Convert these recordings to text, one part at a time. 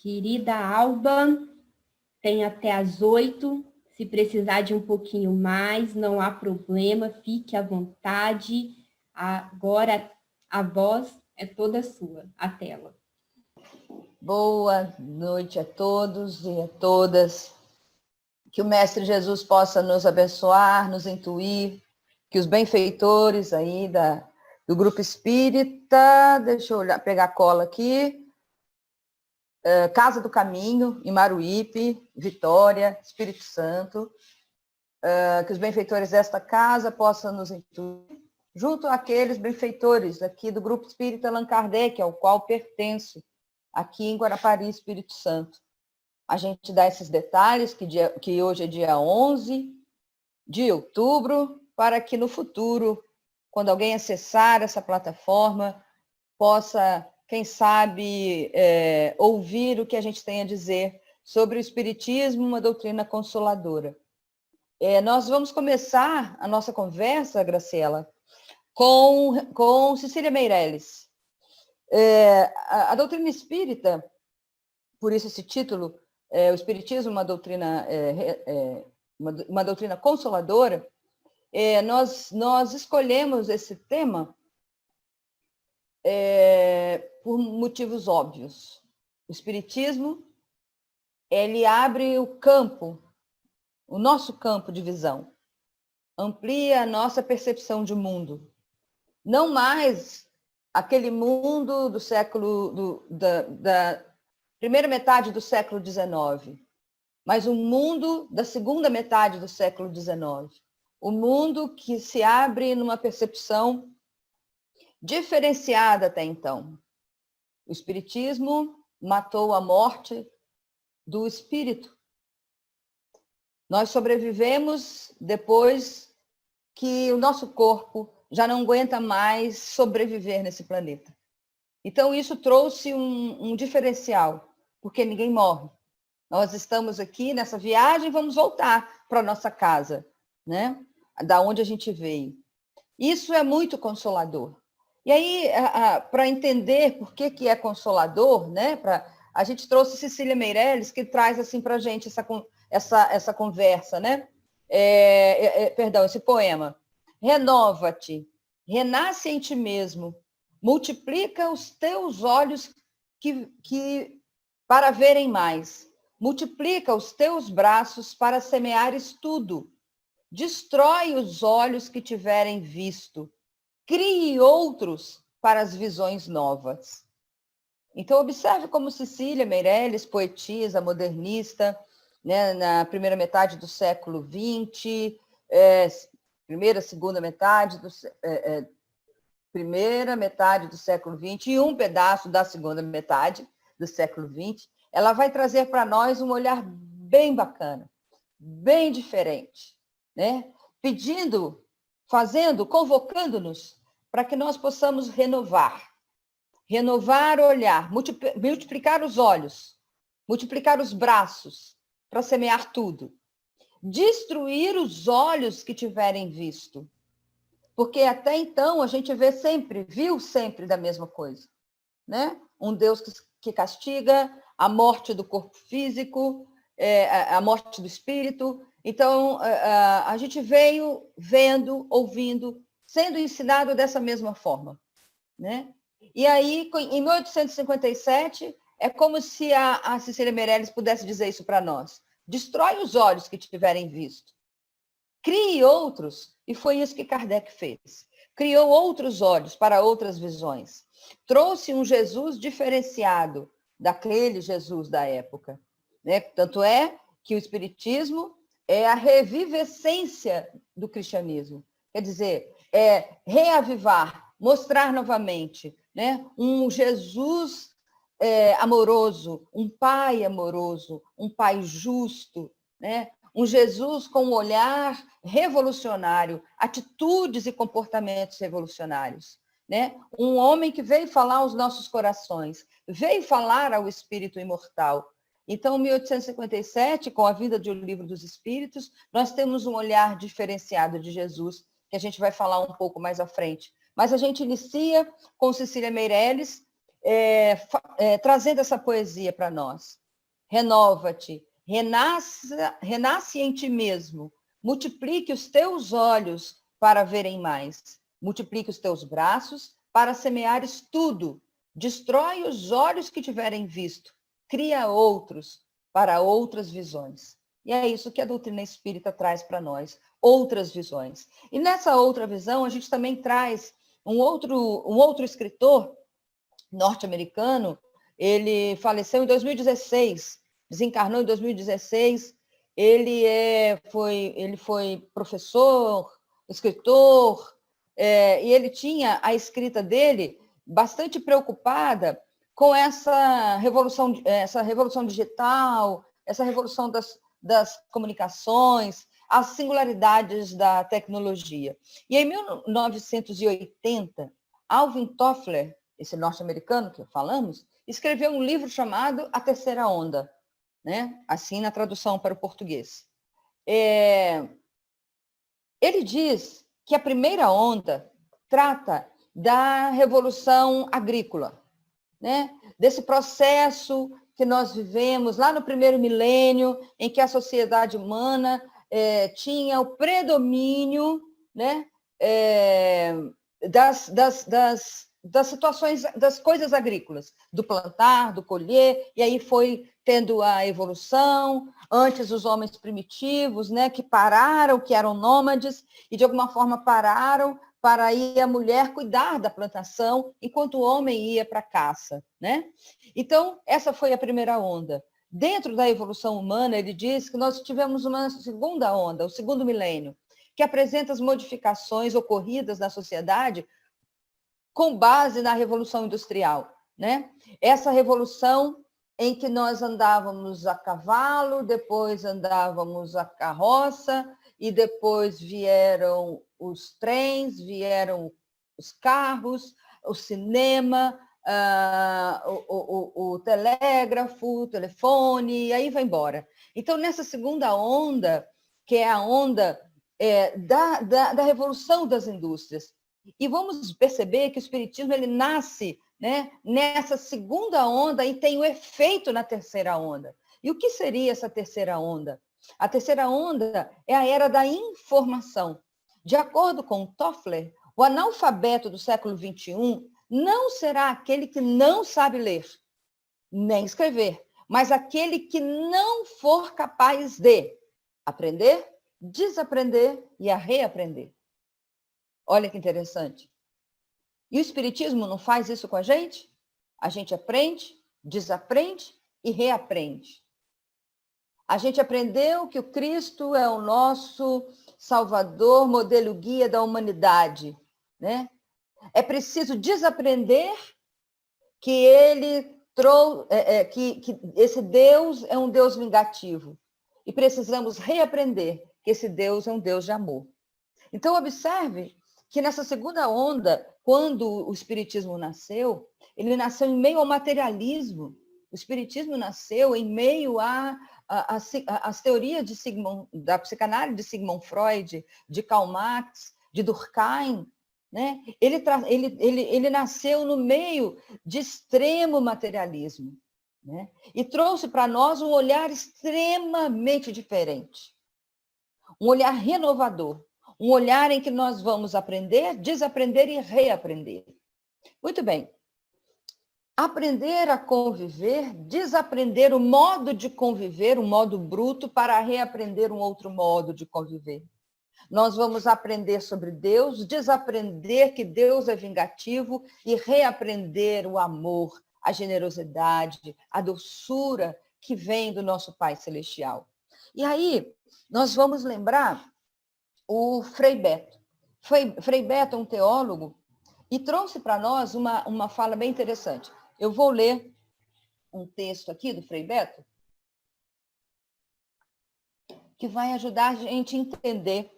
Querida Alba, tem até às 8. Se precisar de um pouquinho mais, não há problema, fique à vontade. Agora a voz é toda sua, a tela. Boa noite a todos e a todas. Que o Mestre Jesus possa nos abençoar, nos intuir, que os benfeitores aí do Grupo Espírita, deixa eu pegar a cola aqui, Casa do Caminho, Imaruípe, Vitória, Espírito Santo, que os benfeitores desta casa possam nos intuir, junto àqueles benfeitores aqui do Grupo Espírita Allan Kardec, ao qual pertenço, aqui em Guarapari, Espírito Santo. A gente dá esses detalhes, que hoje é dia 11 de outubro, para que no futuro, quando alguém acessar essa plataforma, possa, quem sabe, ouvir o que a gente tem a dizer sobre o Espiritismo, uma doutrina consoladora. Nós vamos começar a nossa conversa, Graciela, com Cecília Meirelles. A doutrina espírita, por isso esse título, o Espiritismo, uma doutrina consoladora, nós escolhemos esse tema por motivos óbvios. O Espiritismo, ele abre o nosso campo de visão, amplia a nossa percepção de mundo. Não mais aquele mundo do século, da primeira metade do século XIX, mas o mundo da segunda metade do século XIX. O mundo que se abre numa percepção diferenciada até então. O Espiritismo matou a morte do espírito. Nós sobrevivemos depois que o nosso corpo já não aguenta mais sobreviver nesse planeta. Então, isso trouxe um diferencial, porque ninguém morre. Nós estamos aqui nessa viagem, vamos voltar para a nossa casa, né? Da onde a gente veio. Isso é muito consolador. E aí, para entender por que é consolador, né? A gente trouxe Cecília Meirelles, que traz assim para a gente essa conversa, né? Perdão, esse poema. Renova-te, renasce em ti mesmo, multiplica os teus olhos para verem mais, multiplica os teus braços para semeares tudo, destrói os olhos que tiverem visto, crie outros para as visões novas. Então, observe como Cecília Meirelles, poetisa, modernista, né, na primeira metade do século XX, primeira metade do século XX e um pedaço da segunda metade do século XX, ela vai trazer para nós um olhar bem bacana, bem diferente, né? Convocando-nos para que nós possamos renovar o olhar, multiplicar os olhos, multiplicar os braços para semear tudo. Destruir os olhos que tiverem visto. Porque até então a gente viu sempre da mesma coisa, né? Um Deus que castiga, a morte do corpo físico, a morte do espírito. Então, a gente veio vendo, ouvindo, sendo ensinado dessa mesma forma, né? E aí, em 1857, é como se a Cecília Meirelles pudesse dizer isso para nós. Destrói os olhos que tiverem visto. Crie outros, e foi isso que Kardec fez. Criou outros olhos para outras visões. Trouxe um Jesus diferenciado daquele Jesus da época, né? Tanto é que o Espiritismo é a revivescência do cristianismo. Quer dizer, é reavivar, mostrar novamente, né? Um Jesus amoroso, um pai amoroso, um pai justo, né? Um Jesus com um olhar revolucionário, atitudes e comportamentos revolucionários, né? Um homem que veio falar aos nossos corações, veio falar ao espírito imortal. Então, em 1857, com a vinda do Livro dos Espíritos, nós temos um olhar diferenciado de Jesus, que a gente vai falar um pouco mais à frente. Mas a gente inicia com Cecília Meirelles, trazendo essa poesia para nós. Renova-te, renasce em ti mesmo, multiplique os teus olhos para verem mais, multiplique os teus braços para semeares tudo, destrói os olhos que tiverem visto, cria outros para outras visões. E é isso que a doutrina espírita traz para nós, outras visões. E nessa outra visão, a gente também traz um outro escritor norte-americano. Ele faleceu em 2016, desencarnou em 2016. Ele foi professor, escritor, e ele tinha a escrita dele bastante preocupada com essa revolução digital, essa revolução das comunicações, as singularidades da tecnologia. E em 1980, Alvin Toffler, esse norte-americano que falamos, escreveu um livro chamado A Terceira Onda, né? Assim na tradução para o português. Ele diz que a primeira onda trata da revolução agrícola, né? Desse processo que nós vivemos lá no primeiro milênio, em que a sociedade humana tinha o predomínio, né? Das situações, das coisas agrícolas, do plantar, do colher, e aí foi tendo a evolução. Antes, os homens primitivos, né, que pararam, que eram nômades, e de alguma forma pararam para aí a mulher cuidar da plantação, enquanto o homem ia para a caça, né? Então, essa foi a primeira onda. Dentro da evolução humana, ele diz que nós tivemos uma segunda onda, o segundo milênio, que apresenta as modificações ocorridas na sociedade com base na Revolução Industrial, né? Essa revolução em que nós andávamos a cavalo, depois andávamos a carroça, e depois vieram os trens, vieram os carros, o cinema, o telégrafo, o telefone, e aí vai embora. Então, nessa segunda onda, que é a onda da revolução das indústrias, e vamos perceber que o espiritismo ele nasce, né, nessa segunda onda e tem o efeito na terceira onda. E o que seria essa terceira onda? A terceira onda é a era da informação. De acordo com Toffler, o analfabeto do século XXI não será aquele que não sabe ler, nem escrever, mas aquele que não for capaz de aprender, desaprender e a reaprender. Olha que interessante. E o espiritismo não faz isso com a gente? A gente aprende, desaprende e reaprende. A gente aprendeu que o Cristo é o nosso Salvador, modelo guia da humanidade, né? É preciso desaprender que que esse Deus é um Deus vingativo. E precisamos reaprender que esse Deus é um Deus de amor. Então, observe que nessa segunda onda, quando o espiritismo nasceu, ele nasceu em meio ao materialismo. O espiritismo nasceu em meio às teorias da psicanálise de Sigmund Freud, de Karl Marx, de Durkheim, né? Ele nasceu no meio de extremo materialismo, né? E trouxe para nós um olhar extremamente diferente, um olhar renovador, um olhar em que nós vamos aprender, desaprender e reaprender. Muito bem. Aprender a conviver, desaprender o modo de conviver, um modo bruto, para reaprender um outro modo de conviver. Nós vamos aprender sobre Deus, desaprender que Deus é vingativo e reaprender o amor, a generosidade, a doçura que vem do nosso Pai Celestial. E aí, nós vamos lembrar o Frei Beto. Frei Beto é um teólogo e trouxe para nós uma fala bem interessante. Eu vou ler um texto aqui do Frei Beto que vai ajudar a gente a entender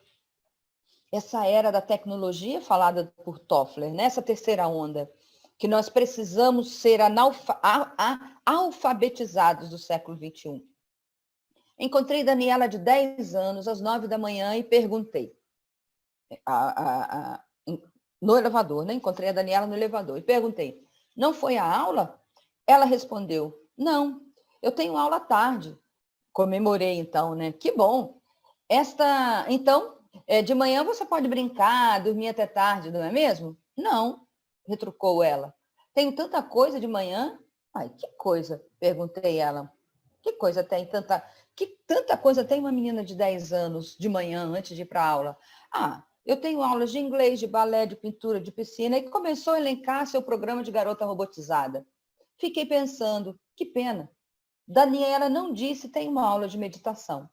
essa era da tecnologia falada por Toffler, nessa terceira onda, que nós precisamos ser alfabetizados do século XXI. Encontrei Daniela de 10 anos, às 9 da manhã, e perguntei, no elevador, né? Encontrei a Daniela no elevador, e perguntei, Não foi à aula? Ela respondeu, não, eu tenho aula à tarde. Comemorei então, né? Que bom. Então, de manhã você pode brincar, dormir até tarde, não é mesmo? Não, retrucou ela. Tenho tanta coisa de manhã. Ai, que coisa? Perguntei ela. Que coisa tem tanta... Que tanta coisa tem uma menina de 10 anos de manhã antes de ir para a aula? Ah, eu tenho aulas de inglês, de balé, de pintura, de piscina, e começou a elencar seu programa de garota robotizada. Fiquei pensando, que pena. Daniela não disse tem uma aula de meditação.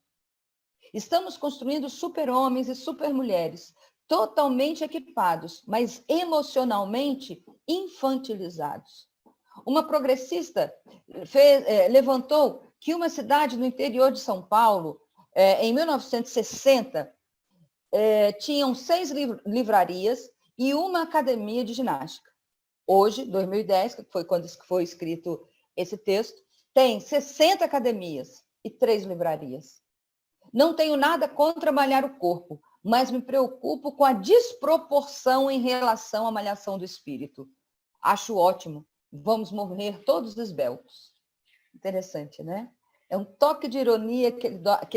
Estamos construindo super-homens e super-mulheres, totalmente equipados, mas emocionalmente infantilizados. Uma progressista levantou que uma cidade no interior de São Paulo, em 1960, tinham 6 livrarias e uma academia de ginástica. Hoje, 2010, que foi quando foi escrito esse texto, tem 60 academias e 3 livrarias. Não tenho nada contra malhar o corpo, mas me preocupo com a desproporção em relação à malhação do espírito. Acho ótimo. Vamos morrer todos esbeltos. Interessante, né? É um toque de ironia que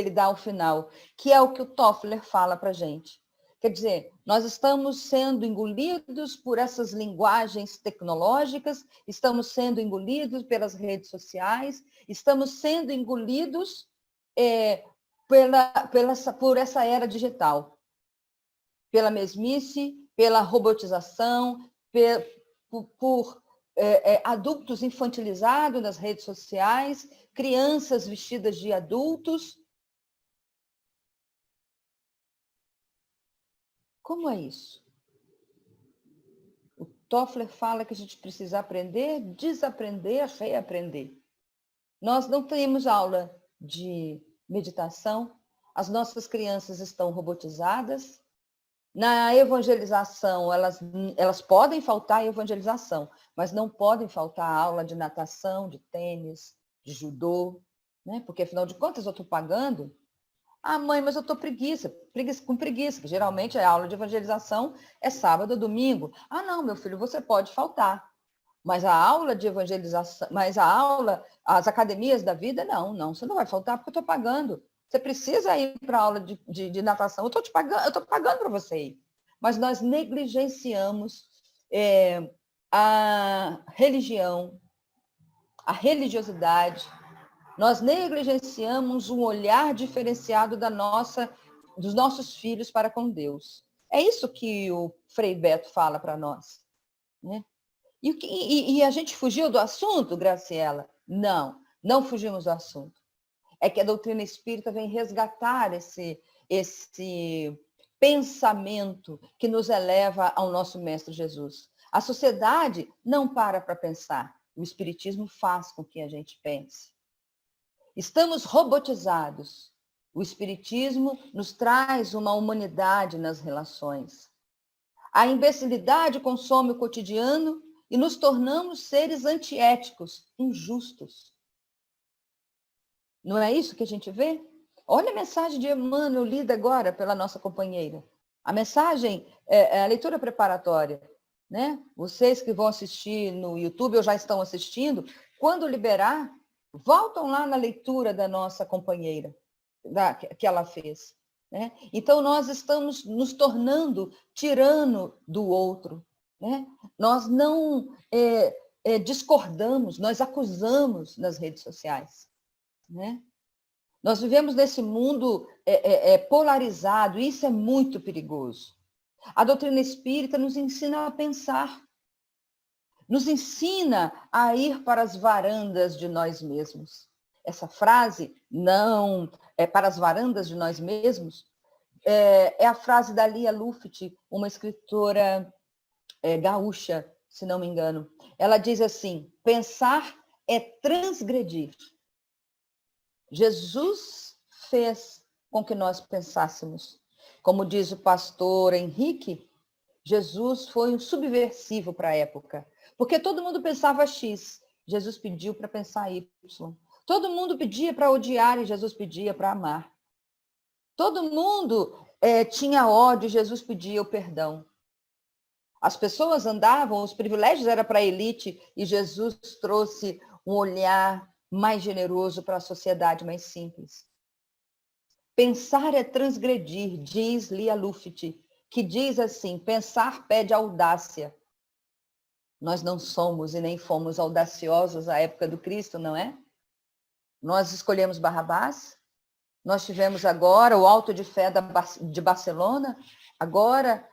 ele dá ao final, que é o que o Toffler fala para a gente. Quer dizer, nós estamos sendo engolidos por essas linguagens tecnológicas, estamos sendo engolidos pelas redes sociais, estamos sendo engolidos por essa era digital, pela mesmice, pela robotização, por adultos infantilizados nas redes sociais, crianças vestidas de adultos. Como é isso? O Toffler fala que a gente precisa aprender, desaprender, reaprender. Nós não temos aula de meditação, as nossas crianças estão robotizadas. Na evangelização, elas podem faltar evangelização, mas não podem faltar aula de natação, de tênis, de judô, né? Porque, afinal de contas, eu estou pagando. Ah, mãe, mas eu estou com preguiça, que geralmente a aula de evangelização é sábado, domingo. Ah, não, meu filho, você pode faltar. Mas a aula de evangelização, as academias da vida, não, você não vai faltar porque eu estou pagando. Você precisa ir para a aula de natação, eu estou pagando para você ir. Mas nós negligenciamos a religião, a religiosidade, nós negligenciamos um olhar diferenciado dos nossos filhos para com Deus. É isso que o Frei Beto fala para nós, né? E a gente fugiu do assunto, Graciela? Não fugimos do assunto. É que a doutrina espírita vem resgatar esse pensamento que nos eleva ao nosso Mestre Jesus. A sociedade não para pensar. O espiritismo faz com que a gente pense. Estamos robotizados. O espiritismo nos traz uma humanidade nas relações. A imbecilidade consome o cotidiano e nos tornamos seres antiéticos, injustos. Não é isso que a gente vê? Olha a mensagem de Emmanuel lida agora pela nossa companheira. A mensagem é a leitura preparatória, né? Vocês que vão assistir no YouTube ou já estão assistindo, quando liberar, voltam lá na leitura da nossa companheira, que ela fez, né? Então, nós estamos nos tornando tirano do outro, né? Nós não discordamos, nós acusamos nas redes sociais, né? Nós vivemos nesse mundo polarizado, e isso é muito perigoso. A doutrina espírita nos ensina a pensar, nos ensina a ir para as varandas de nós mesmos. Essa frase, não, para as varandas de nós mesmos, é a frase da Lia Luft, uma escritora gaúcha, se não me engano. Ela diz assim: pensar é transgredir. Jesus fez com que nós pensássemos. Como diz o pastor Henrique, Jesus foi um subversivo para a época, porque todo mundo pensava X, Jesus pediu para pensar Y. Todo mundo pedia para odiar e Jesus pedia para amar. Todo mundo tinha ódio e Jesus pedia o perdão. As pessoas andavam, os privilégios eram para a elite, e Jesus trouxe um olhar mais generoso para a sociedade mais simples. Pensar é transgredir, diz Lia Luft, que diz assim, pensar pede audácia. Nós não somos e nem fomos audaciosos à época do Cristo, não é? Nós escolhemos Barrabás, nós tivemos agora o Auto de Fé de Barcelona, agora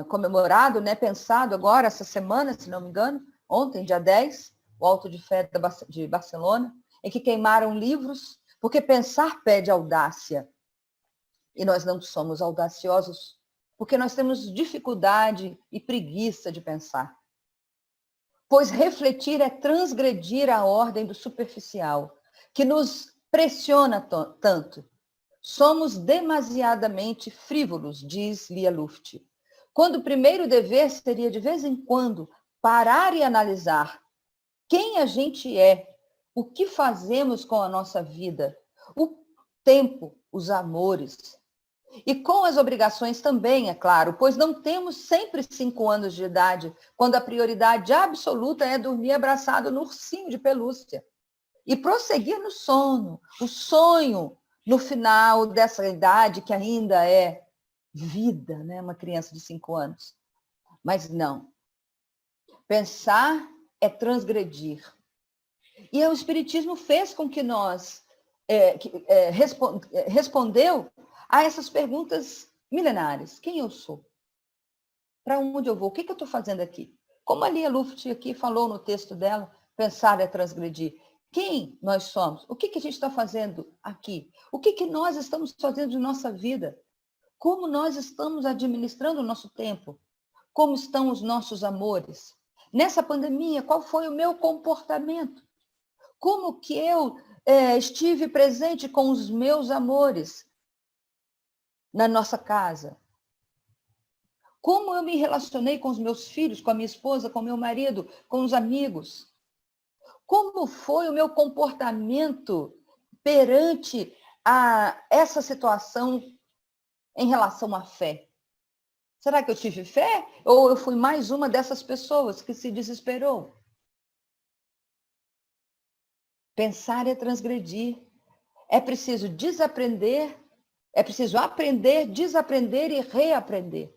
comemorado, né, pensado agora, essa semana, se não me engano, ontem, dia 10, o Auto de Fé de Barcelona, em que queimaram livros, porque pensar pede audácia. E nós não somos audaciosos, porque nós temos dificuldade e preguiça de pensar. Pois refletir é transgredir a ordem do superficial, que nos pressiona tanto. Somos demasiadamente frívolos, diz Lia Luft. Quando o primeiro dever seria, de vez em quando, parar e analisar quem a gente é, o que fazemos com a nossa vida, o tempo, os amores. E com as obrigações também, é claro, pois não temos sempre 5 anos de idade, quando a prioridade absoluta é dormir abraçado no ursinho de pelúcia. E prosseguir no sono, o sonho no final dessa idade que ainda é vida, né? Uma criança de 5 anos. Mas não. Pensar é transgredir. E o Espiritismo fez com que nós respondeu a essas perguntas milenares. Quem eu sou? Para onde eu vou? O que eu estou fazendo aqui? Como a Lia Luft aqui falou no texto dela, pensar é transgredir. Quem nós somos? O que a gente está fazendo aqui? O que nós estamos fazendo de nossa vida? Como nós estamos administrando o nosso tempo? Como estão os nossos amores? Nessa pandemia, qual foi o meu comportamento? Como que eu estive presente com os meus amores na nossa casa? Como eu me relacionei com os meus filhos, com a minha esposa, com o meu marido, com os amigos? Como foi o meu comportamento perante essa situação em relação à fé? Será que eu tive fé? Ou eu fui mais uma dessas pessoas que se desesperou? Pensar é transgredir. É preciso desaprender, é preciso aprender, desaprender e reaprender.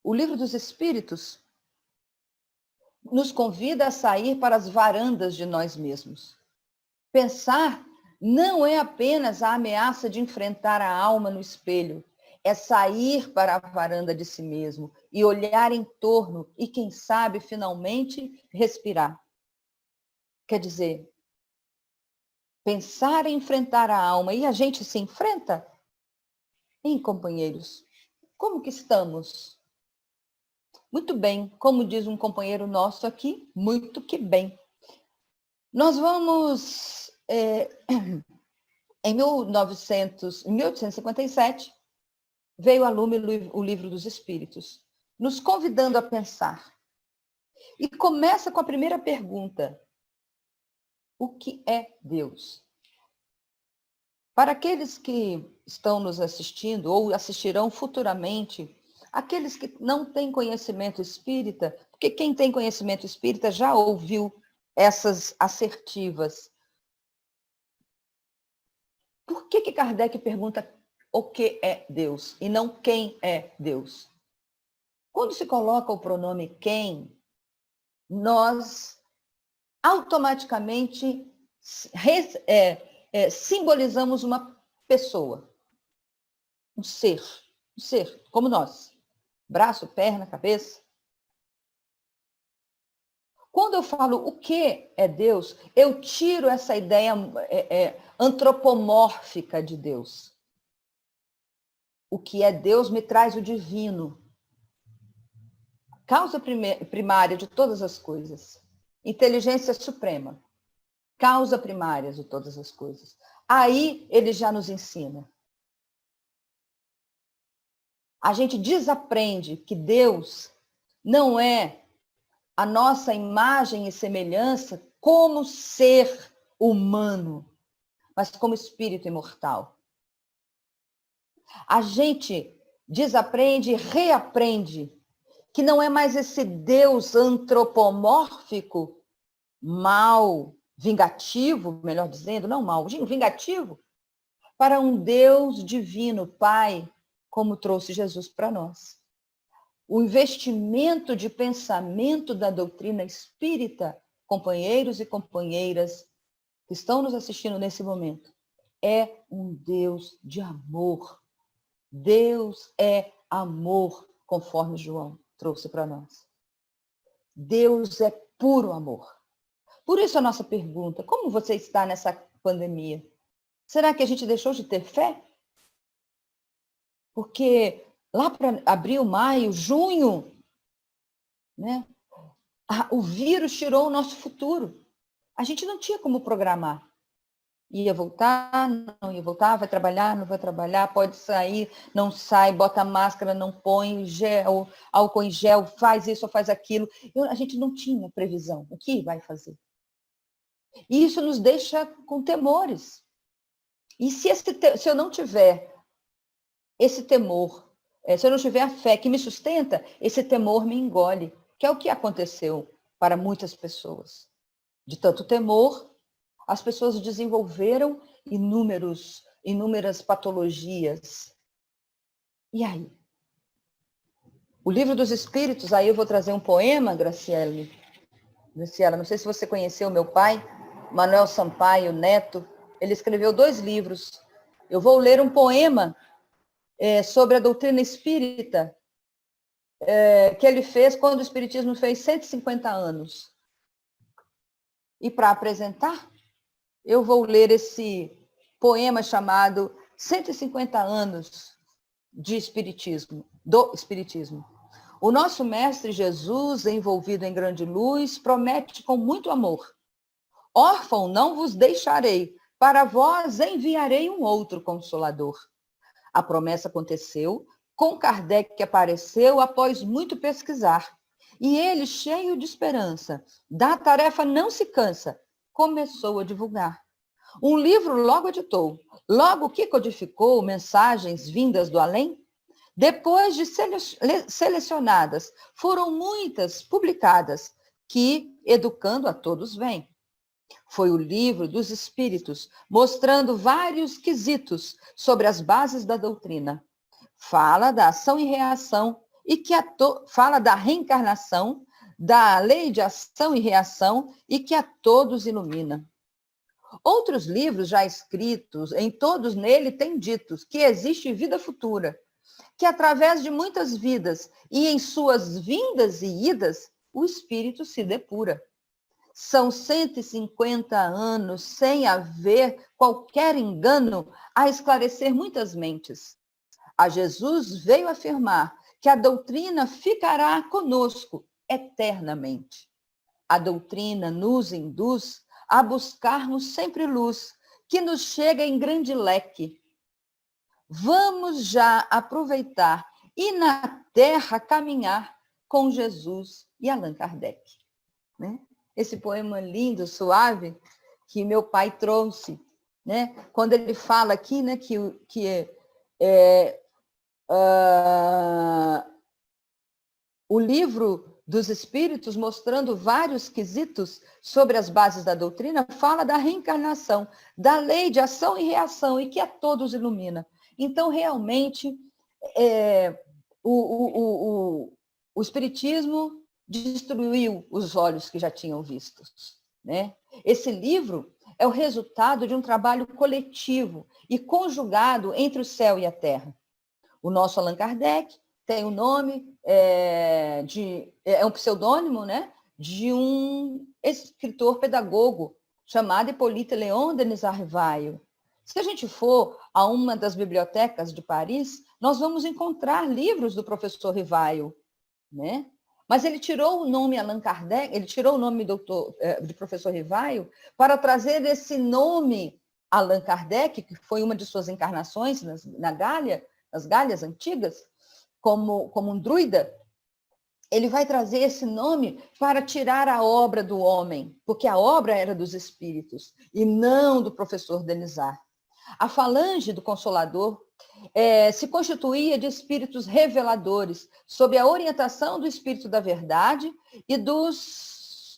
O Livro dos Espíritos nos convida a sair para as varandas de nós mesmos. Pensar não é apenas a ameaça de enfrentar a alma no espelho, é sair para a varanda de si mesmo e olhar em torno e, quem sabe, finalmente respirar. Quer dizer, pensar em enfrentar a alma, e a gente se enfrenta? Hein, companheiros? Como que estamos? Muito bem, como diz um companheiro nosso aqui, muito que bem. Nós vamos, em 1857, veio a lume o Livro dos Espíritos, nos convidando a pensar. E começa com a primeira pergunta: o que é Deus? Para aqueles que estão nos assistindo ou assistirão futuramente, aqueles que não têm conhecimento espírita, porque quem tem conhecimento espírita já ouviu essas assertivas. Por que Kardec pergunta o que é Deus e não quem é Deus? Quando se coloca o pronome quem, nós automaticamente simbolizamos uma pessoa, um ser, como nós. Braço, perna, cabeça. Quando eu falo o que é Deus, eu tiro essa ideia antropomórfica de Deus. O que é Deus me traz o divino. Causa primária de todas as coisas. Inteligência suprema. Causa primária de todas as coisas. Aí ele já nos ensina. A gente desaprende que Deus não é a nossa imagem e semelhança como ser humano, mas como espírito imortal. A gente desaprende e reaprende que não é mais esse Deus antropomórfico, mal, vingativo, melhor dizendo, não mal, vingativo, para um Deus divino, Pai, como trouxe Jesus para nós. O investimento de pensamento da doutrina espírita, companheiros e companheiras que estão nos assistindo nesse momento, é um Deus de amor. Deus é amor, conforme João trouxe para nós. Deus é puro amor. Por isso a nossa pergunta, como você está nessa pandemia? Será que a gente deixou de ter fé? Porque lá para abril, maio, junho, né, o vírus tirou o nosso futuro. A gente não tinha como programar. Ia voltar, não ia voltar, vai trabalhar, não vai trabalhar, pode sair, não sai, bota máscara, não põe, gel, álcool em gel, faz isso ou faz aquilo. A gente não tinha previsão. O que vai fazer? E isso nos deixa com temores. E se eu não tiver esse temor, se eu não tiver a fé que me sustenta, esse temor me engole, que é o que aconteceu para muitas pessoas. De tanto temor, as pessoas desenvolveram inúmeras patologias. E aí? O Livro dos Espíritos, aí eu vou trazer um poema, Graciela, não sei se você conheceu meu pai, Manuel Sampaio Neto, ele escreveu 2 livros. Eu vou ler um poema sobre a doutrina espírita que ele fez quando o Espiritismo fez 150 anos. E para apresentar, eu vou ler esse poema chamado 150 anos de Espiritismo, do Espiritismo. O nosso Mestre Jesus, envolvido em grande luz, promete com muito amor: órfão não vos deixarei, para vós enviarei um outro Consolador. A promessa aconteceu, com Kardec que apareceu após muito pesquisar. E ele, cheio de esperança, da tarefa não se cansa, começou a divulgar. Um livro logo editou, logo que codificou mensagens vindas do além. Depois de selecionadas, foram muitas publicadas, que, educando a todos, vêm. Foi o Livro dos Espíritos, mostrando vários quesitos sobre as bases da doutrina. Fala da ação e reação, fala da reencarnação, da lei de ação e reação, e que a todos ilumina. Outros livros já escritos, em todos nele tem ditos que existe vida futura, que através de muitas vidas e em suas vindas e idas, o espírito se depura. São 150 anos sem haver qualquer engano a esclarecer muitas mentes. A Jesus veio afirmar que a doutrina ficará conosco eternamente. A doutrina nos induz a buscarmos sempre luz, que nos chega em grande leque. Vamos já aproveitar e na terra caminhar com Jesus e Allan Kardec. Né? Esse poema lindo, suave, que meu pai trouxe, né? Quando ele fala aqui, né, o Livro dos Espíritos, mostrando vários quesitos sobre as bases da doutrina, fala da reencarnação, da lei de ação e reação, e que a todos ilumina. Então, realmente, o Espiritismo destruiu os olhos que já tinham vistos, né? Esse livro é o resultado de um trabalho coletivo e conjugado entre o céu e a terra. O nosso Allan Kardec tem o nome é um pseudônimo, né, de um escritor pedagogo chamado Hippolyte Léon Denis Rivaio. Se a gente for a uma das bibliotecas de Paris, nós vamos encontrar livros do professor Rivaio, né? Mas ele tirou o nome Allan Kardec, ele tirou o nome de professor Rivaio para trazer esse nome Allan Kardec, que foi uma de suas encarnações nas Gálias antigas, como um druida. Ele vai trazer esse nome para tirar a obra do homem, porque a obra era dos espíritos e não do professor Denisard. A falange do Consolador se constituía de espíritos reveladores, sob a orientação do Espírito da Verdade e dos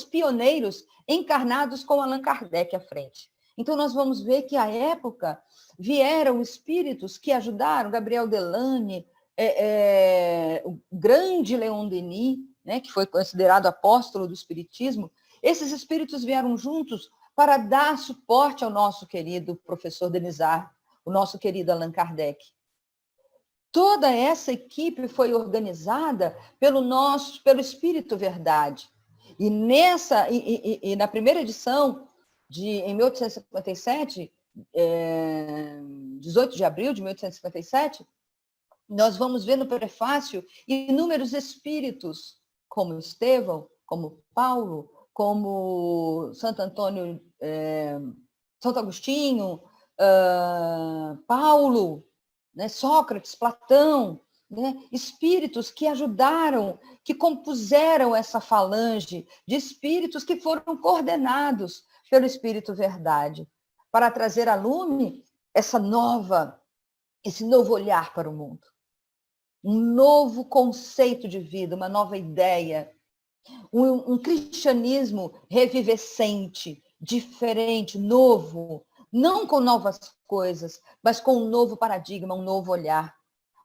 pioneiros encarnados com Allan Kardec à frente. Então, nós vamos ver que, à época, vieram espíritos que ajudaram, Gabriel Delane, o grande Leon Denis, né, que foi considerado apóstolo do Espiritismo. Esses espíritos vieram juntos para dar suporte ao nosso querido professor Denisard, o nosso querido Allan Kardec. Toda essa equipe foi organizada pelo Espírito Verdade. E na primeira edição, em 1857, 18 de abril de 1857, nós vamos ver no prefácio inúmeros espíritos, como Estevão, como Paulo, como Santo Antônio, Santo Agostinho, Paulo, né, Sócrates, Platão, né, espíritos que ajudaram, que compuseram essa falange de espíritos que foram coordenados pelo Espírito Verdade, para trazer a lume esse novo olhar para o mundo, um novo conceito de vida, uma nova ideia, um cristianismo revivescente, diferente, novo, não com novas coisas, mas com um novo paradigma, um novo olhar.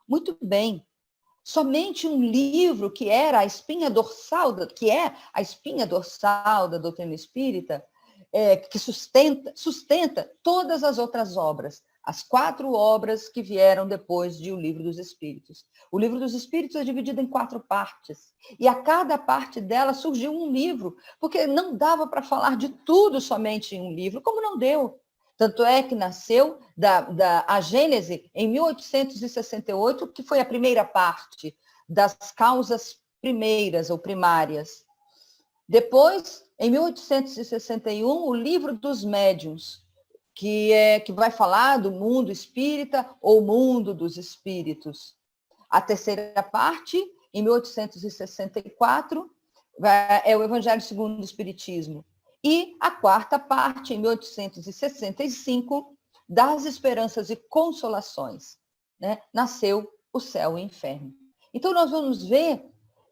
Muito bem. Somente um livro que era a espinha dorsal, que é a espinha dorsal da doutrina espírita, que sustenta todas as outras obras, as 4 obras que vieram depois de O Livro dos Espíritos. O Livro dos Espíritos é dividido em 4 partes, e a cada parte dela surgiu um livro, porque não dava para falar de tudo somente em um livro, como não deu. Tanto é que nasceu a Gênese em 1868, que foi a primeira parte das causas primeiras ou primárias. Depois, em 1861, o Livro dos Médiuns, que vai falar do mundo espírita ou mundo dos espíritos. A terceira parte, em 1864, é o Evangelho segundo o Espiritismo. E a quarta parte, em 1865, das Esperanças e Consolações, né? Nasceu O Céu e o Inferno. Então, nós vamos ver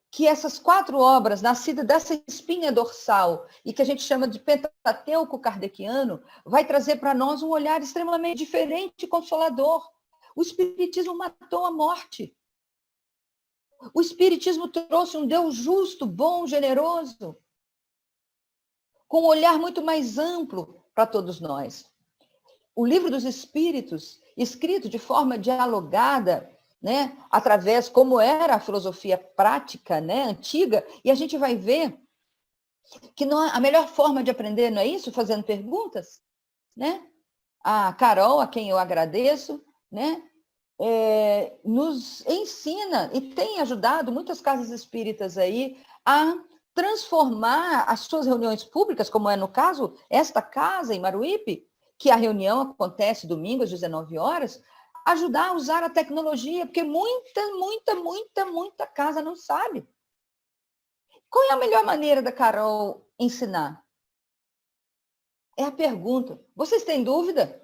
que essas 4 obras, nascidas dessa espinha dorsal, e que a gente chama de Pentateuco kardeciano, vai trazer para nós um olhar extremamente diferente e consolador. O Espiritismo matou a morte. O Espiritismo trouxe um Deus justo, bom, generoso, com um olhar muito mais amplo para todos nós. O Livro dos Espíritos, escrito de forma dialogada, né, através como era a filosofia prática, né, antiga, e a gente vai ver que a melhor forma de aprender, não é isso? Fazendo perguntas, né? A Carol, a quem eu agradeço, né, nos ensina e tem ajudado muitas casas espíritas aí a transformar as suas reuniões públicas, como é no caso esta casa em Maruípe, que a reunião acontece domingo às 19 horas, ajudar a usar a tecnologia, porque muita casa não sabe. Qual é a melhor maneira da Carol ensinar? É a pergunta. Vocês têm dúvida?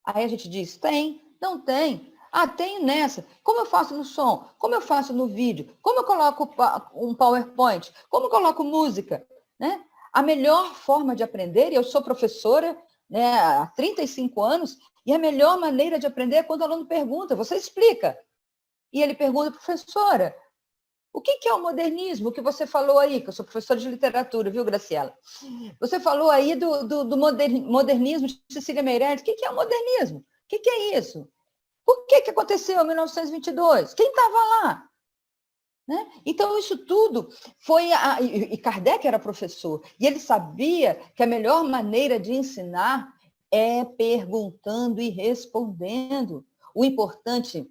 Aí a gente diz, tem, não tem. Ah, tenho nessa. Como eu faço no som? Como eu faço no vídeo? Como eu coloco um PowerPoint? Como eu coloco música? Né? A melhor forma de aprender, e eu sou professora, né, há 35 anos, e a melhor maneira de aprender é quando o aluno pergunta, você explica. E ele pergunta, professora, o que é o modernismo? O que você falou aí, que eu sou professora de literatura, viu, Graciela? Você falou aí do modernismo de Cecília Meirelles. O que é o modernismo? O que é isso? Por que aconteceu em 1922? Quem estava lá? Né? Então, isso tudo foi... E Kardec era professor, e ele sabia que a melhor maneira de ensinar é perguntando e respondendo. O importante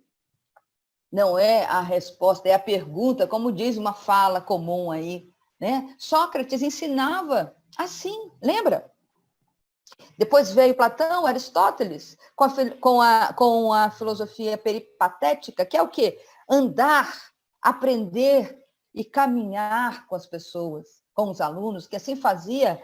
não é a resposta, é a pergunta, como diz uma fala comum aí. Né? Sócrates ensinava assim, lembra? Depois veio Platão, Aristóteles, com a filosofia peripatética, que é o quê? Andar, aprender e caminhar com as pessoas, com os alunos, que assim fazia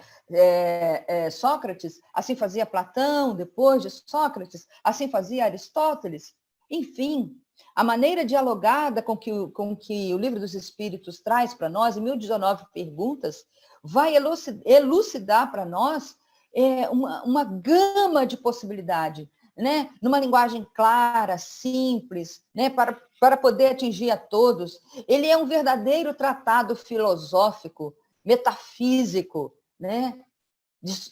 Sócrates, assim fazia Platão, depois de Sócrates, assim fazia Aristóteles. Enfim, a maneira dialogada com que o Livro dos Espíritos traz para nós, em 1019 perguntas, vai elucidar para nós uma gama de possibilidade, né? Numa linguagem clara, simples, né? Para poder atingir a todos. Ele é um verdadeiro tratado filosófico, metafísico, né?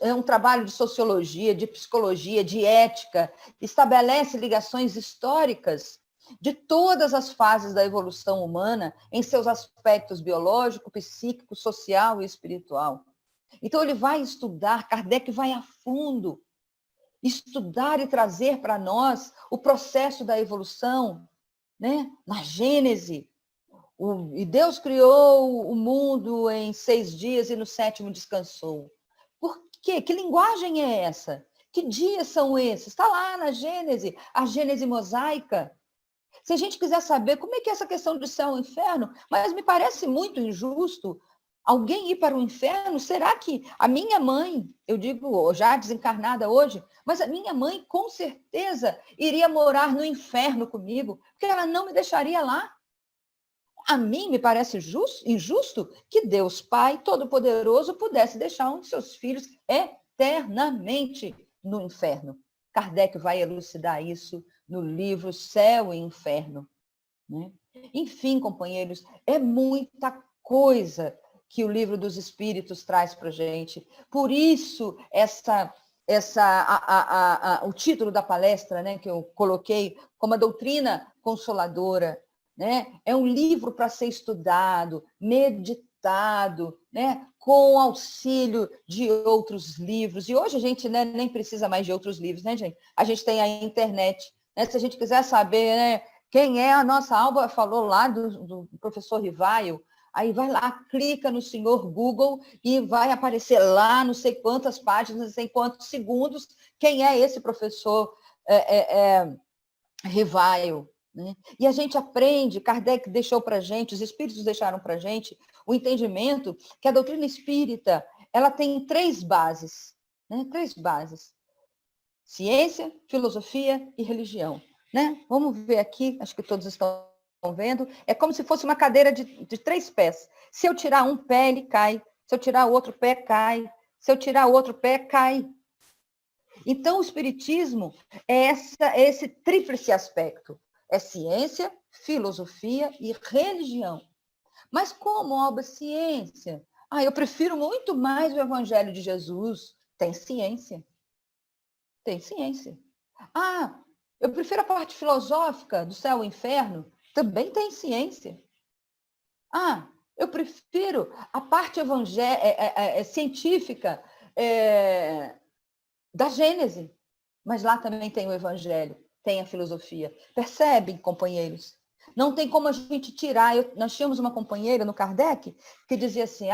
É um trabalho de sociologia, de psicologia, de ética, estabelece ligações históricas de todas as fases da evolução humana em seus aspectos biológico, psíquico, social e espiritual. Então, ele vai estudar, Kardec vai a fundo, estudar e trazer para nós o processo da evolução, né? Na Gênese. E Deus criou o mundo em 6 dias e no 7º descansou. Por quê? Que linguagem é essa? Que dias são esses? Está lá na Gênese, a Gênese mosaica. Se a gente quiser saber como é que é essa questão do céu e inferno, mas me parece muito injusto alguém ir para o inferno. Será que a minha mãe, eu digo já desencarnada hoje, mas a minha mãe com certeza iria morar no inferno comigo, porque ela não me deixaria lá. A mim me parece injusto que Deus Pai Todo-Poderoso pudesse deixar um de seus filhos eternamente no inferno. Kardec vai elucidar isso no livro Céu e Inferno, né? Enfim, companheiros, é muita coisa que o Livro dos Espíritos traz para a gente. Por isso, o título da palestra, né, que eu coloquei como a doutrina consoladora, né? É um livro para ser estudado, meditado, né? Com auxílio de outros livros. E hoje a gente, né, nem precisa mais de outros livros, né, gente? A gente tem a internet, né? Se a gente quiser saber, né, quem é a nossa Alba, falou lá do professor Rivaio, aí vai lá, clica no senhor Google e vai aparecer lá, não sei quantas páginas, não sei quantos segundos, quem é esse professor Rivaio. Né? E a gente aprende, Kardec deixou para a gente, os espíritos deixaram para a gente, o entendimento que a doutrina espírita ela tem 3 bases, né? 3 bases: ciência, filosofia e religião. Né? Vamos ver aqui, acho que todos estão vendo, é como se fosse uma cadeira de 3 pés. Se eu tirar um pé, ele cai. Se eu tirar o outro pé, cai. Se eu tirar o outro pé, cai. Então, o espiritismo é esse tríplice aspecto. É ciência, filosofia e religião. Mas como, Alba, ciência? Eu prefiro muito mais o Evangelho de Jesus. Tem ciência. Tem ciência. Eu prefiro a parte filosófica do céu e inferno. Também tem ciência. Eu prefiro a parte científica da Gênese. Mas lá também tem o Evangelho, tem a filosofia. Percebem, companheiros? Não tem como a gente tirar. Nós tínhamos uma companheira no Kardec que dizia assim,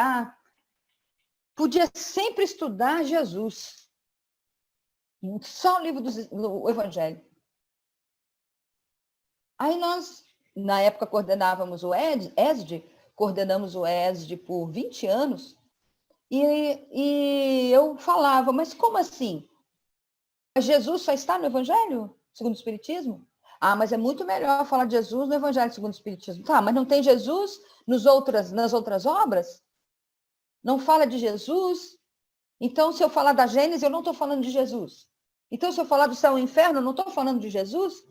podia sempre estudar Jesus. Só o livro do Evangelho. Aí nós, na época, coordenávamos o ESD, coordenamos o ESD por 20 anos, e eu falava, mas como assim? Jesus só está no Evangelho, segundo o Espiritismo? Mas é muito melhor falar de Jesus no Evangelho, segundo o Espiritismo. Tá, mas não tem Jesus nas outras obras? Não fala de Jesus? Então, se eu falar da Gênesis, eu não estou falando de Jesus. Então, se eu falar do céu e inferno, eu não estou falando de Jesus?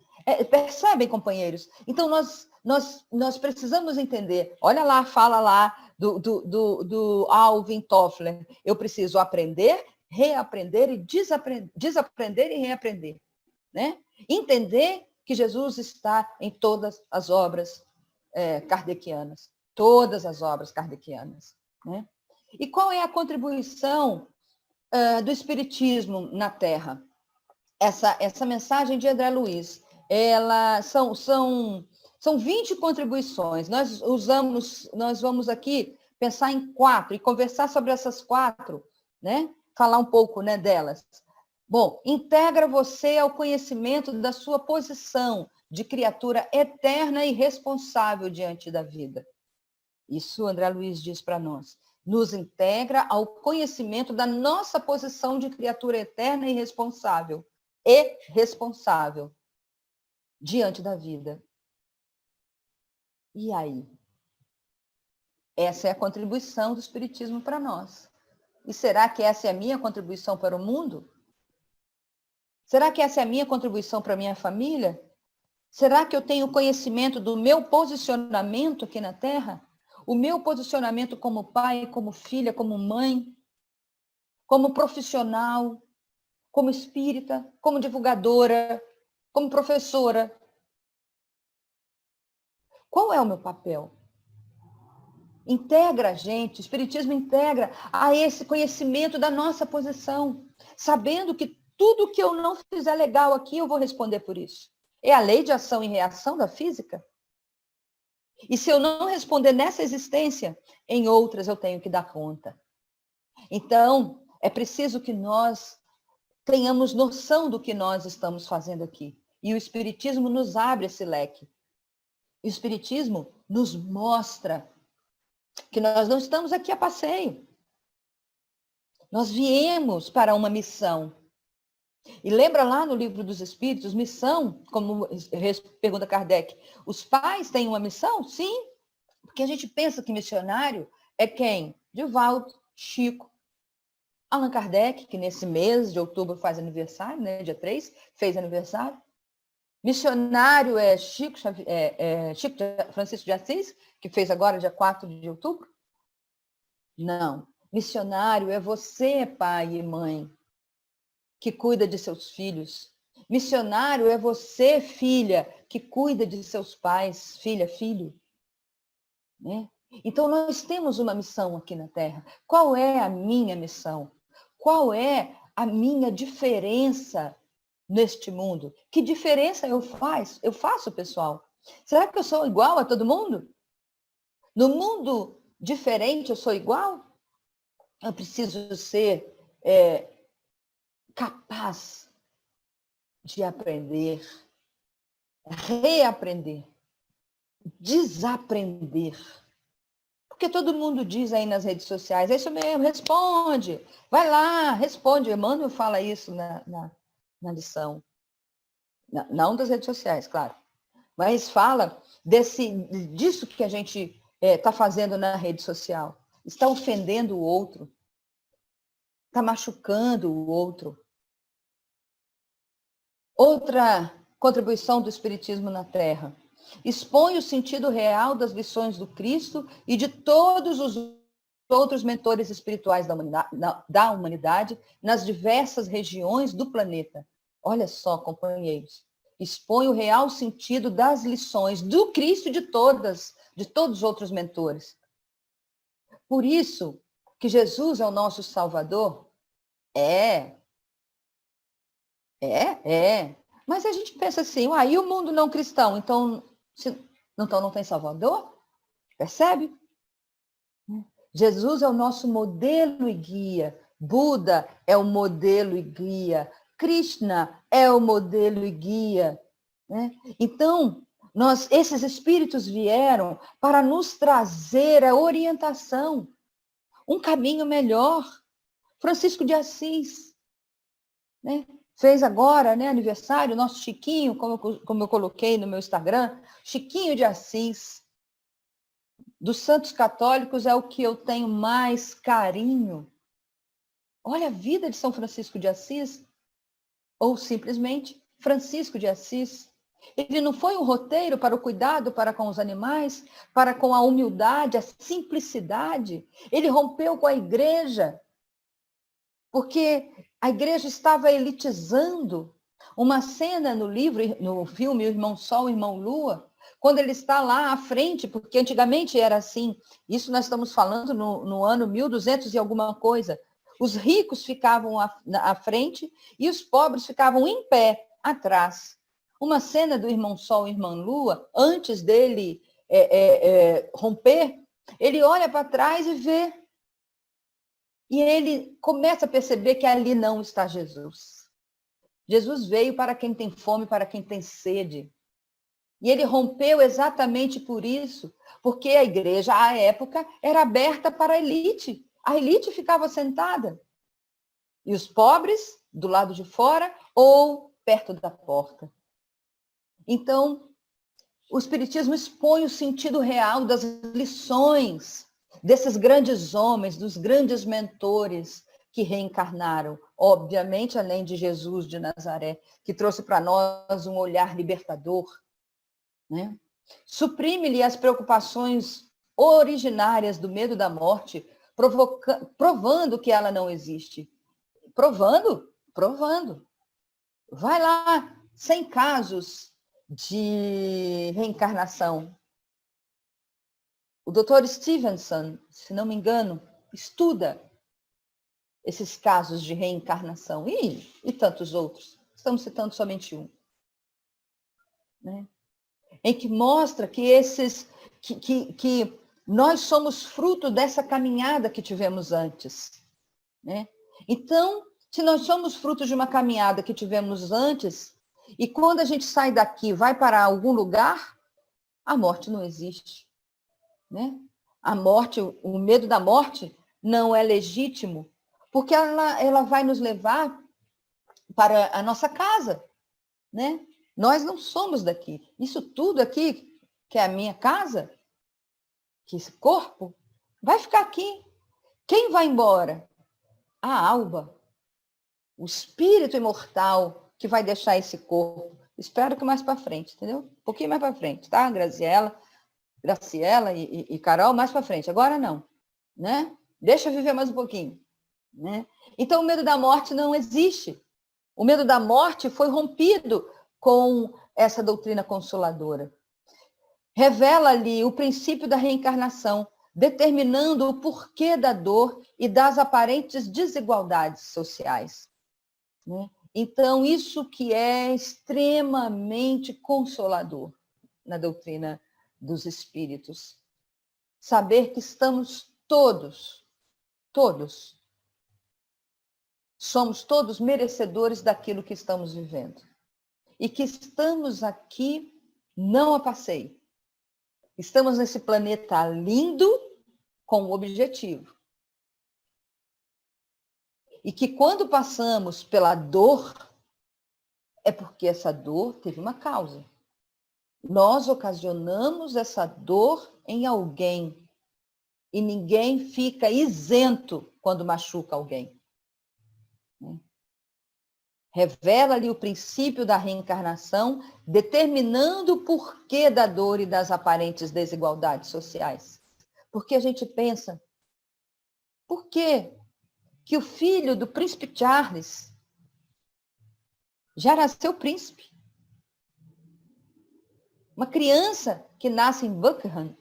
Percebem, companheiros? Então, nós precisamos entender. Olha lá, fala lá do Alvin Toffler. Eu preciso aprender, reaprender e desaprender e reaprender. Né? Entender que Jesus está em todas as obras kardecianas. Todas as obras kardecianas. Né? E qual é a contribuição do Espiritismo na Terra? Essa mensagem de André Luiz, são 20 contribuições. Nós vamos aqui pensar em 4 e conversar sobre essas 4, né? Falar um pouco, né, delas. Bom, integra você ao conhecimento da sua posição de criatura eterna e responsável diante da vida. Isso André Luiz diz para nós. nos integra ao conhecimento da nossa posição de criatura eterna e responsável diante da vida. E aí? Essa é a contribuição do Espiritismo para nós. E será que essa é a minha contribuição para o mundo? Será que essa é a minha contribuição para a minha família? Será que eu tenho conhecimento do meu posicionamento aqui na Terra? O meu posicionamento como pai, como filha, como mãe, como profissional, como espírita, como divulgadora, como professora? Qual é o meu papel? Integra a gente, o Espiritismo integra a esse conhecimento da nossa posição, sabendo que tudo que eu não fizer legal aqui, eu vou responder por isso. É a lei de ação e reação da física. E se eu não responder nessa existência, em outras eu tenho que dar conta. Então, é preciso que nós tenhamos noção do que nós estamos fazendo aqui. E o Espiritismo nos abre esse leque. O Espiritismo nos mostra que nós não estamos aqui a passeio. Nós viemos para uma missão. E lembra lá no Livro dos Espíritos, missão, como pergunta Kardec, os pais têm uma missão? Sim, porque a gente pensa que missionário é quem? Divaldo, Chico, Allan Kardec, que nesse mês de outubro faz aniversário, né, dia 3, fez aniversário. Missionário é Chico Francisco de Assis, que fez agora dia 4 de outubro? Não. Missionário é você, pai e mãe, que cuida de seus filhos. Missionário é você, filha, que cuida de seus pais, filha, filho. Né? Então, nós temos uma missão aqui na Terra. Qual é a minha missão? Qual é a minha diferença neste mundo? Que diferença eu faço, pessoal? Será que eu sou igual a todo mundo? No mundo diferente, eu sou igual? Eu preciso ser capaz de aprender, reaprender, desaprender. Porque todo mundo diz aí nas redes sociais, é isso mesmo, responde, vai lá, responde. Emmanuel fala isso na lição. Não das redes sociais, claro. Mas fala disso que a gente está fazendo na rede social. Está ofendendo o outro. Está machucando o outro. Outra contribuição do Espiritismo na Terra. Expõe o sentido real das lições do Cristo e de todos os outros mentores espirituais da humanidade nas diversas regiões do planeta. Olha só, companheiros, expõe o real sentido das lições do Cristo e de todos os outros mentores. Por isso que Jesus é o nosso Salvador? Mas a gente pensa assim, e o mundo não cristão? Então não tem Salvador? Percebe? Jesus é o nosso modelo e guia. Buda é o modelo e guia. Krishna é o modelo e guia. Né? Então, esses espíritos vieram para nos trazer a orientação, um caminho melhor. Francisco de Assis, né? Fez agora, né, aniversário, nosso Chiquinho, como eu coloquei no meu Instagram, Chiquinho de Assis. Dos santos católicos é o que eu tenho mais carinho. Olha a vida de São Francisco de Assis, ou simplesmente Francisco de Assis. Ele não foi um roteiro para o cuidado para com os animais, para com a humildade, a simplicidade. Ele rompeu com a igreja, porque a igreja estava elitizando. Uma cena no filme O Irmão Sol, o Irmão Lua, quando ele está lá à frente, porque antigamente era assim, isso nós estamos falando no ano 1200 e alguma coisa, os ricos ficavam à frente e os pobres ficavam em pé, atrás. Uma cena do Irmão Sol e Irmã Lua, antes dele romper, ele olha para trás e vê. E ele começa a perceber que ali não está Jesus. Jesus veio para quem tem fome, para quem tem sede. E ele rompeu exatamente por isso, porque a igreja, à época, era aberta para a elite. A elite ficava sentada. E os pobres, do lado de fora ou perto da porta. Então, o Espiritismo expõe o sentido real das lições desses grandes homens, dos grandes mentores que reencarnaram. Obviamente, além de Jesus de Nazaré, que trouxe para nós um olhar libertador, né? Suprime-lhe as preocupações originárias do medo da morte, provando que ela não existe. Provando. Vai lá, 100 casos de reencarnação. O Dr. Stevenson, se não me engano, estuda esses casos de reencarnação e tantos outros. Estamos citando somente um. Né? Em que mostra que que nós somos fruto dessa caminhada que tivemos antes. Né? Então, se nós somos fruto de uma caminhada que tivemos antes, e quando a gente sai daqui, vai para algum lugar, a morte não existe. Né? A morte, o medo da morte não é legítimo, porque ela vai nos levar para a nossa casa. Né? Nós não somos daqui. Isso tudo aqui, que é a minha casa, que esse corpo, vai ficar aqui. Quem vai embora? A alma, o espírito imortal que vai deixar esse corpo. Espero que mais para frente, entendeu? Um pouquinho mais para frente, tá? Graciela e Carol, mais para frente. Agora não, né? Deixa eu viver mais um pouquinho, né? Então, o medo da morte não existe. O medo da morte foi rompido com essa doutrina consoladora. Revela-lhe o princípio da reencarnação, determinando o porquê da dor e das aparentes desigualdades sociais. Né? Então, isso que é extremamente consolador na doutrina dos espíritos. Saber que estamos todos, somos todos merecedores daquilo que estamos vivendo. E que estamos aqui não a passeio. Estamos nesse planeta lindo com um objetivo. E que quando passamos pela dor, é porque essa dor teve uma causa. Nós ocasionamos essa dor em alguém. E ninguém fica isento quando machuca alguém. Revela-lhe o princípio da reencarnação, determinando o porquê da dor e das aparentes desigualdades sociais. Porque a gente pensa, por que o filho do príncipe Charles já nasceu príncipe? Uma criança que nasce em Buckingham,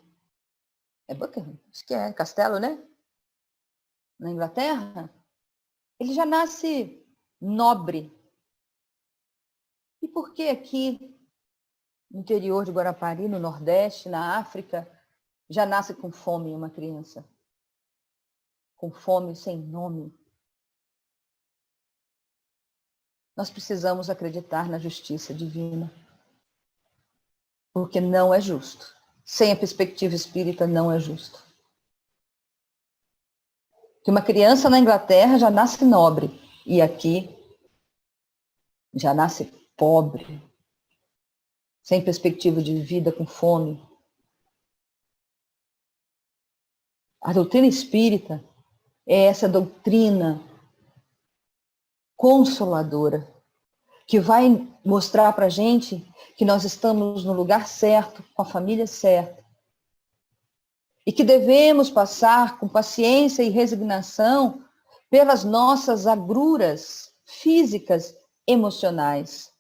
é Buckingham? Acho que é castelo, né? Na Inglaterra, ele já nasce nobre. E por que aqui, no interior de Guarapari, no Nordeste, na África, já nasce com fome uma criança? Com fome sem nome. Nós precisamos acreditar na justiça divina. Porque não é justo. Sem a perspectiva espírita, não é justo. Que uma criança na Inglaterra já nasce nobre. E aqui já nasce pobre. Sem perspectiva de vida, com fome. A doutrina espírita é essa doutrina consoladora, que vai mostrar para a gente que nós estamos no lugar certo, com a família certa, e que devemos passar com paciência e resignação pelas nossas agruras físicas, emocionais,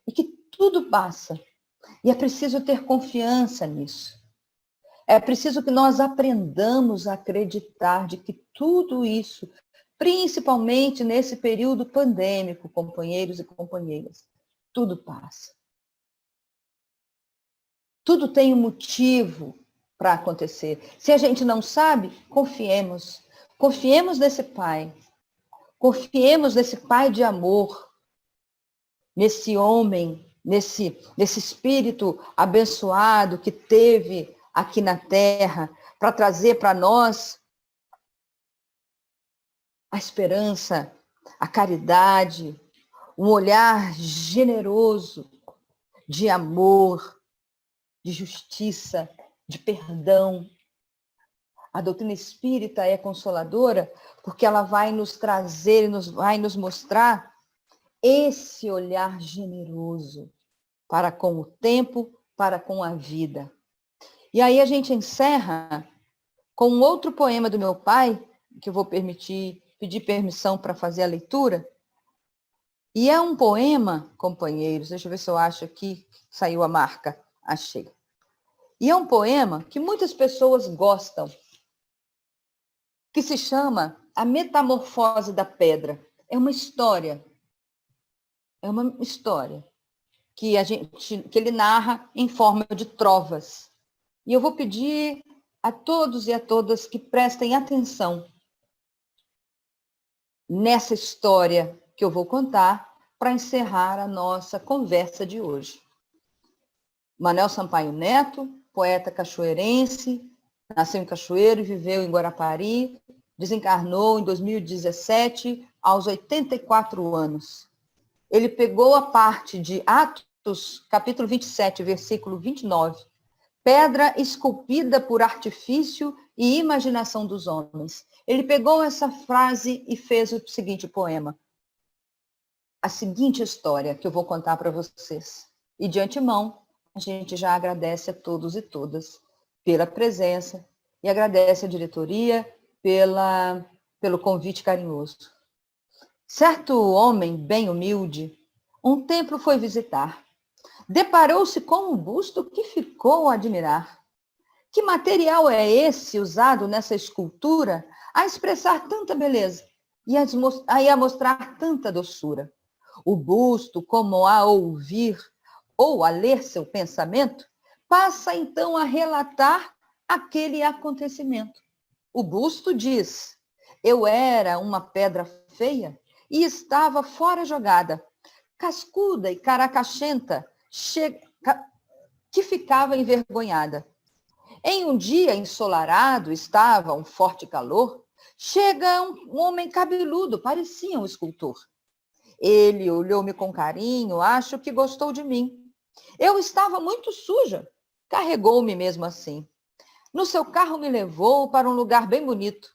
e que tudo passa. E é preciso ter confiança nisso. É preciso que nós aprendamos a acreditar de que tudo isso, principalmente nesse período pandêmico, companheiros e companheiras, tudo passa. Tudo tem um motivo para acontecer. Se a gente não sabe, confiemos. Confiemos nesse Pai. Confiemos nesse Pai de amor, nesse homem nesse espírito abençoado que teve aqui na Terra, para trazer para nós a esperança, a caridade, um olhar generoso, de amor, de justiça, de perdão. A doutrina espírita é consoladora porque ela vai nos trazer, vai nos mostrar esse olhar generoso para com o tempo, para com a vida. E aí a gente encerra com um outro poema do meu pai, que eu vou pedir permissão para fazer a leitura. E é um poema, companheiros, deixa eu ver se eu acho aqui, saiu a marca, achei. E é um poema que muitas pessoas gostam, que se chama A Metamorfose da Pedra. É uma história que ele narra em forma de trovas. E eu vou pedir a todos e a todas que prestem atenção nessa história que eu vou contar para encerrar a nossa conversa de hoje. Manuel Sampaio Neto, poeta cachoeirense, nasceu em Cachoeiro e viveu em Guarapari, desencarnou em 2017, aos 84 anos. Ele pegou a parte de Atos, capítulo 27, versículo 29, pedra esculpida por artifício e imaginação dos homens. Ele pegou essa frase e fez o seguinte poema. A seguinte história que eu vou contar para vocês. E de antemão, a gente já agradece a todos e todas pela presença e agradece a diretoria pelo convite carinhoso. Certo homem bem humilde, um templo foi visitar. Deparou-se com um busto que ficou a admirar. Que material é esse usado nessa escultura a expressar tanta beleza e a mostrar tanta doçura? O busto, como a ouvir ou a ler seu pensamento, passa então a relatar aquele acontecimento. O busto diz: eu era uma pedra feia e estava fora jogada, cascuda e caracachenta, que ficava envergonhada. Em um dia ensolarado, estava um forte calor, chega um homem cabeludo, parecia um escultor. Ele olhou-me com carinho, acho que gostou de mim. Eu estava muito suja, carregou-me mesmo assim. No seu carro me levou para um lugar bem bonito.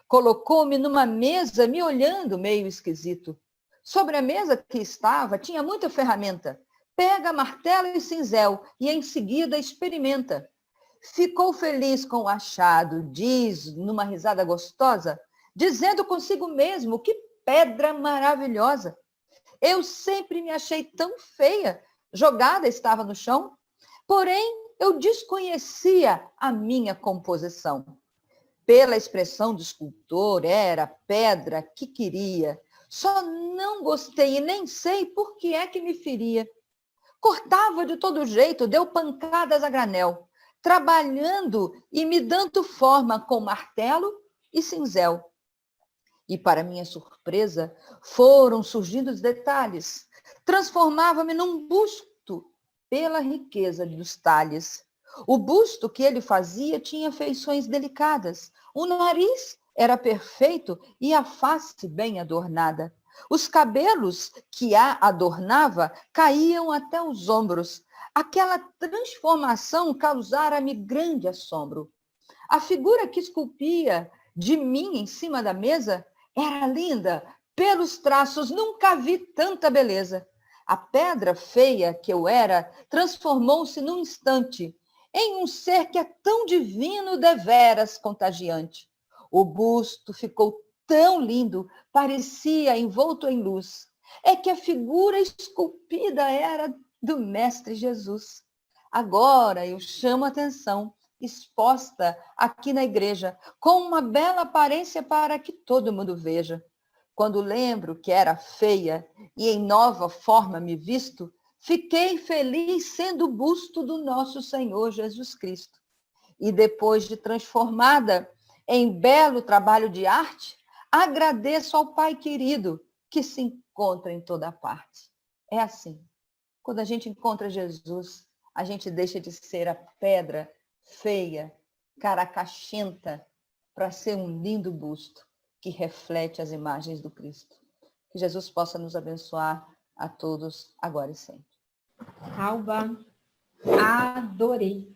Colocou-me numa mesa, me olhando meio esquisito. Sobre a mesa que estava, tinha muita ferramenta. Pega martelo e cinzel e em seguida experimenta. Ficou feliz com o achado, diz, numa risada gostosa, dizendo consigo mesmo, que pedra maravilhosa. Eu sempre me achei tão feia, jogada estava no chão, porém eu desconhecia a minha composição. Pela expressão do escultor, era pedra que queria, só não gostei e nem sei por que é que me feria. Cortava de todo jeito, deu pancadas a granel, trabalhando e me dando forma com martelo e cinzel. E, para minha surpresa, foram surgindo os detalhes. Transformava-me num busto pela riqueza dos talhes. O busto que ele fazia tinha feições delicadas. O nariz era perfeito e a face bem adornada. Os cabelos que a adornava caíam até os ombros. Aquela transformação causara-me grande assombro. A figura que esculpia de mim em cima da mesa era linda, pelos traços, nunca vi tanta beleza. A pedra feia que eu era transformou-se num instante em um ser que é tão divino, deveras contagiante. O busto ficou tão lindo, parecia envolto em luz. É que a figura esculpida era do Mestre Jesus. Agora eu chamo a atenção, exposta aqui na igreja, com uma bela aparência para que todo mundo veja. Quando lembro que era feia e em nova forma me visto, fiquei feliz sendo o busto do nosso Senhor Jesus Cristo. E depois de transformada em belo trabalho de arte, agradeço ao Pai querido que se encontra em toda parte. É assim. Quando a gente encontra Jesus, a gente deixa de ser a pedra feia, caracachenta, para ser um lindo busto que reflete as imagens do Cristo. Que Jesus possa nos abençoar a todos, agora e sempre. Alba, adorei.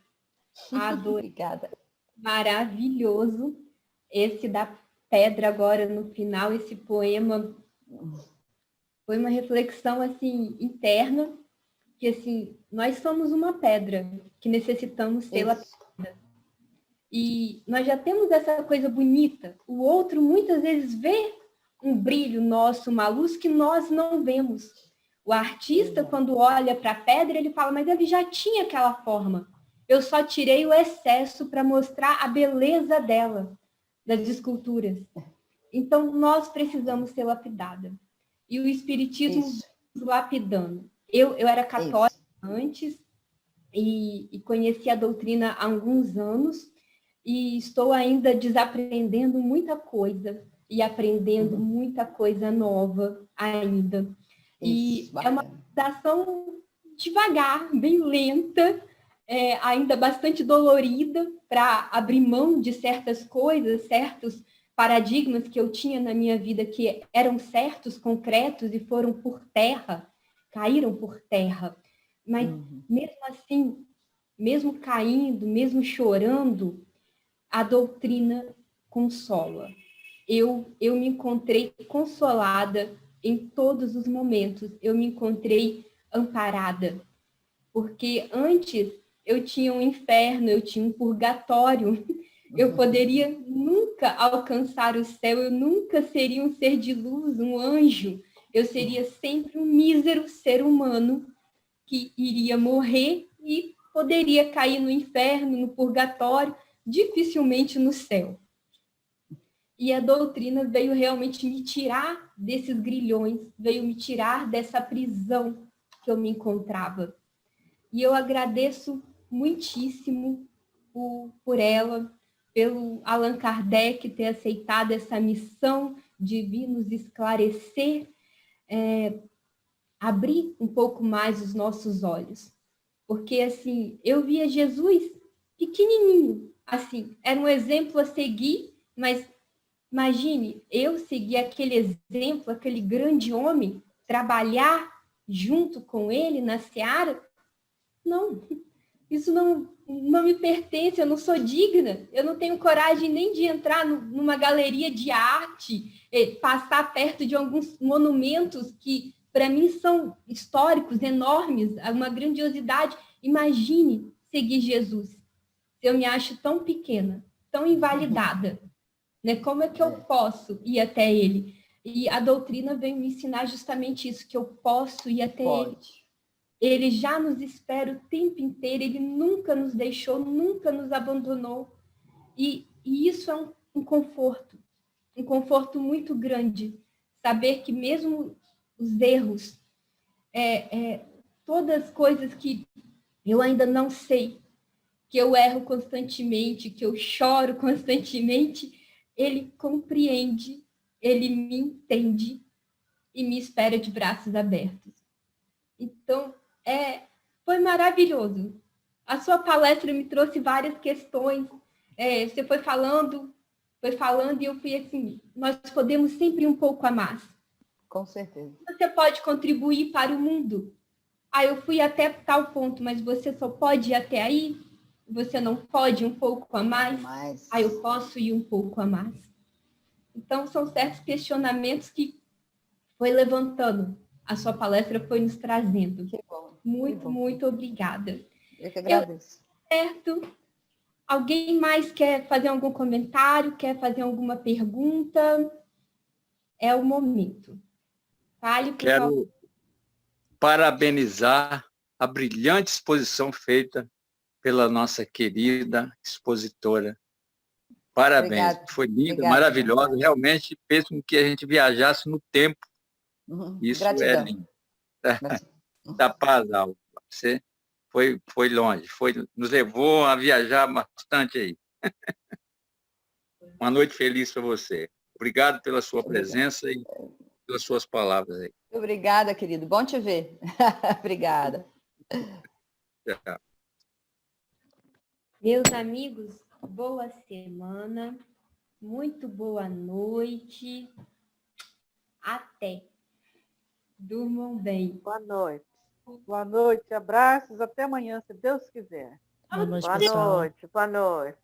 Adorei. Obrigada. Maravilhoso. Esse da pedra agora no final, esse poema foi uma reflexão assim interna, que assim, nós somos uma pedra que necessitamos ser lapidada. E nós já temos essa coisa bonita. O outro muitas vezes vê um brilho nosso, uma luz que nós não vemos. O artista, quando olha para a pedra, ele fala, mas ele já tinha aquela forma. Eu só tirei o excesso para mostrar a beleza dela, das esculturas. Então, nós precisamos ser lapidada. E o Espiritismo nos lapidando. Eu era católica antes e conheci a doutrina há alguns anos e estou ainda desaprendendo muita coisa e aprendendo muita coisa nova ainda. E é uma adaptação devagar, bem lenta, ainda bastante dolorida para abrir mão de certas coisas, certos paradigmas que eu tinha na minha vida que eram certos, concretos e foram por terra, caíram por terra. Mas mesmo assim, mesmo caindo, mesmo chorando, a doutrina consola. Eu me encontrei consolada em todos os momentos. Eu me encontrei amparada. Porque antes eu tinha um inferno, eu tinha um purgatório. Eu poderia nunca alcançar o céu, eu nunca seria um ser de luz, um anjo. Eu seria sempre um mísero ser humano que iria morrer e poderia cair no inferno, no purgatório, dificilmente no céu. E a doutrina veio realmente me tirar desses grilhões, veio me tirar dessa prisão que eu me encontrava. E eu agradeço muitíssimo por ela, pelo Allan Kardec ter aceitado essa missão de vir nos esclarecer, abrir um pouco mais os nossos olhos. Porque, assim, eu via Jesus pequenininho, assim, era um exemplo a seguir, mas imagine, eu seguir aquele exemplo, aquele grande homem, trabalhar junto com ele na seara. Não, isso não me pertence, eu não sou digna, eu não tenho coragem nem de entrar numa galeria de arte, passar perto de alguns monumentos que, para mim, são históricos, enormes, uma grandiosidade. Imagine seguir Jesus. Eu me acho tão pequena, tão invalidada, né? Como é que eu posso ir até ele? E a doutrina veio me ensinar justamente isso, que eu posso ir até ele. Ele já nos espera o tempo inteiro, ele nunca nos deixou, nunca nos abandonou. E isso é um conforto muito grande. Saber que mesmo os erros, todas as coisas que eu ainda não sei, que eu erro constantemente, que eu choro constantemente, ele compreende, ele me entende e me espera de braços abertos. Então, foi maravilhoso. A sua palestra me trouxe várias questões. Você foi falando e eu fui assim, nós podemos sempre um pouco a mais. Com certeza. Você pode contribuir para o mundo. Eu fui até tal ponto, mas você só pode ir até aí? Você não pode um pouco a mais? Eu posso ir um pouco a mais. Então, são certos questionamentos que foi levantando. A sua palestra foi nos trazendo. Que bom. Muito obrigada. Eu que agradeço. Certo. Alguém mais quer fazer algum comentário? Quer fazer alguma pergunta? É o momento. Fale, por favor. Quero parabenizar a brilhante exposição feita pela nossa querida expositora. Parabéns. Obrigada. Foi linda, Obrigada. maravilhosa. Realmente fez com que a gente viajasse no tempo. Isso Gratidão. é lindo. Da paz, Alba. Você foi longe, nos levou a viajar bastante aí. Uma noite feliz para você. Obrigado pela sua presença e pelas suas palavras aí. Obrigada, querido. Bom te ver. Obrigada. Tchau. Meus amigos, boa semana, muito boa noite. Até. Durmam bem. Boa noite. Boa noite, abraços, até amanhã, se Deus quiser. Boa noite, Boa pessoal. noite, boa noite.